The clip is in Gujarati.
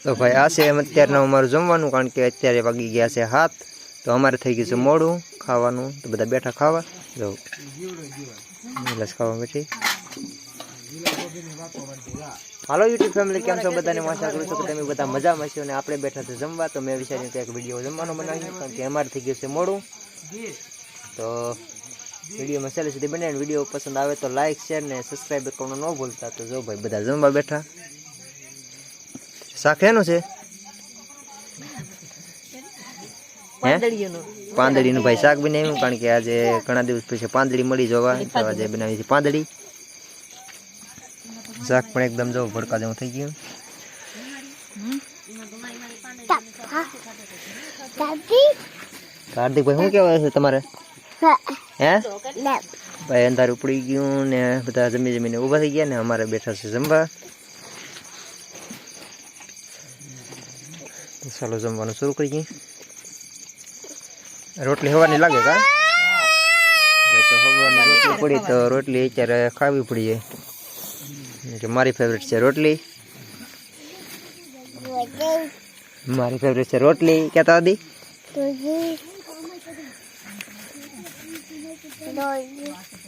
તો ભાઈ આ છે એમ અત્યારનું અમારું જમવાનું, કારણ કે અત્યારે વાગી ગયા છે 7, તો અમારે થઈ ગયું છે મોડું ખાવાનું, તો બધા બેઠા ખાવા. જો ગ્લાસ ખાવા બેઠી. હાલો યુટ્યુબ ફેમિલી, કેમ છો બધાને? આશા કરું છું કે તમે બધા મજામાં છો. અને આપણે બેઠા છે જમવા, તો મેં વિચાર્યું કે એક વિડીયો જમવાનો બનાવીએ, કારણ કે અમારે થઈ ગયું છે મોડું. તો વિડીયોમાં છેલ્લે સુધી બનાવીને વિડીયો પસંદ આવે તો લાઈક શેર ને સબસ્ક્રાઈબ કરવાનું ન ભૂલતા. તો જો ભાઈ બધા જમવા બેઠા. શાક એનું છે પાંદડીનું ભાઈ શાક બનાવ્યું, કારણ કે આજે ઘણા દિવસ પછી પાંદડી મળી જવા, તો આજે બનાવી છે પાંદડી. શાક પણ એકદમ જો ભડકા જેવું થઈ ગયું. હાર્દિકભાઈ શું કહેવાય છે તમારે? હે ભાઈ અંધારું પડી ગયું ને બધા જમીને ઊભા થઈ ગયા ને અમારે બેઠા છે જમવા. ચાલો જમવાનું શરૂ કરીએ. રોટલી હવાની લાગે કા? તો હવાની રોટલી પડી તો રોટલી અત્યારે ખાવી પડીએ, કે મારી ફેવરેટ છે રોટલી. મારી ફેવરેટ છે રોટલી. કહેતા હતી